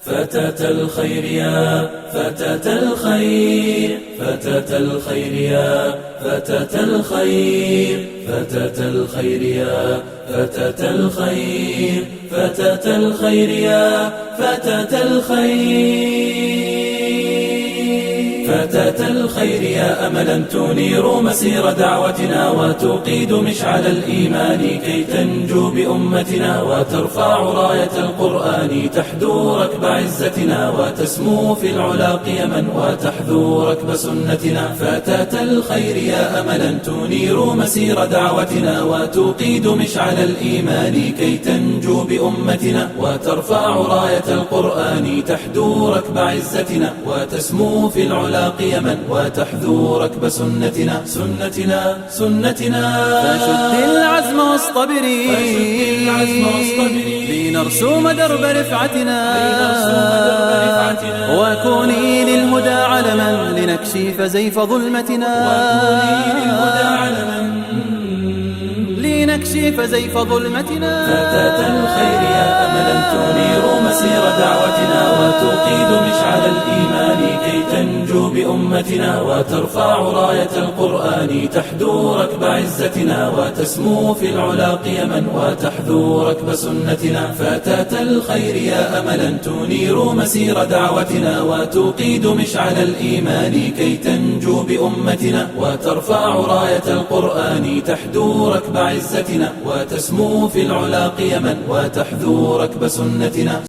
فتاة الخير يا فتاة الخير، فتاة الخير يا فتاة الخير، فتاة الخير يا فتاة الخير، فتاة الخير يا فتاة الخير. فتاة الخير يا أملا تنير مسير دعوتنا، وتوقيد مشعل الإيمان كي تنجو بأمتنا، وترفع راية القرآن تحدو ركب عزتنا، وتسمو في العلا قيما وتحذو ركب سنتنا. فتاة الخير يا أملا تنير مسير دعوتنا، وتوقيد مشعل الإيمان كي تنجو بأمتنا، وترفع راية القرآن تحدو ركب عزتنا، وتسمو في العلا قيما وتحذو ركب سنتنا. سنتنا سنتنا فشد العزم واصطبري، لنرسوم درب رفعتنا، وكوني للهدى علما لنكشف زيف ظلمتنا، لنكشف زيف ظلمتنا. فتاة الخير يا أملا تنير مسير دعوتنا، وتوقيد مشعل الإيمان كي تنجو بأمتنا، وترفع راية القرآن تحدو ركب عزتنا، وتسمو في العلا قيما وتحذو ركب سنتنا. فتاة الخير يا أملا تنير مسير دعوتنا، وتوقيد مشعل الإيمان كي تنجو بأمتنا، وترفع راية القرآن تحدو ركب عزتنا، وتسمو في العلا قيما وتحذو ركب سنتنا.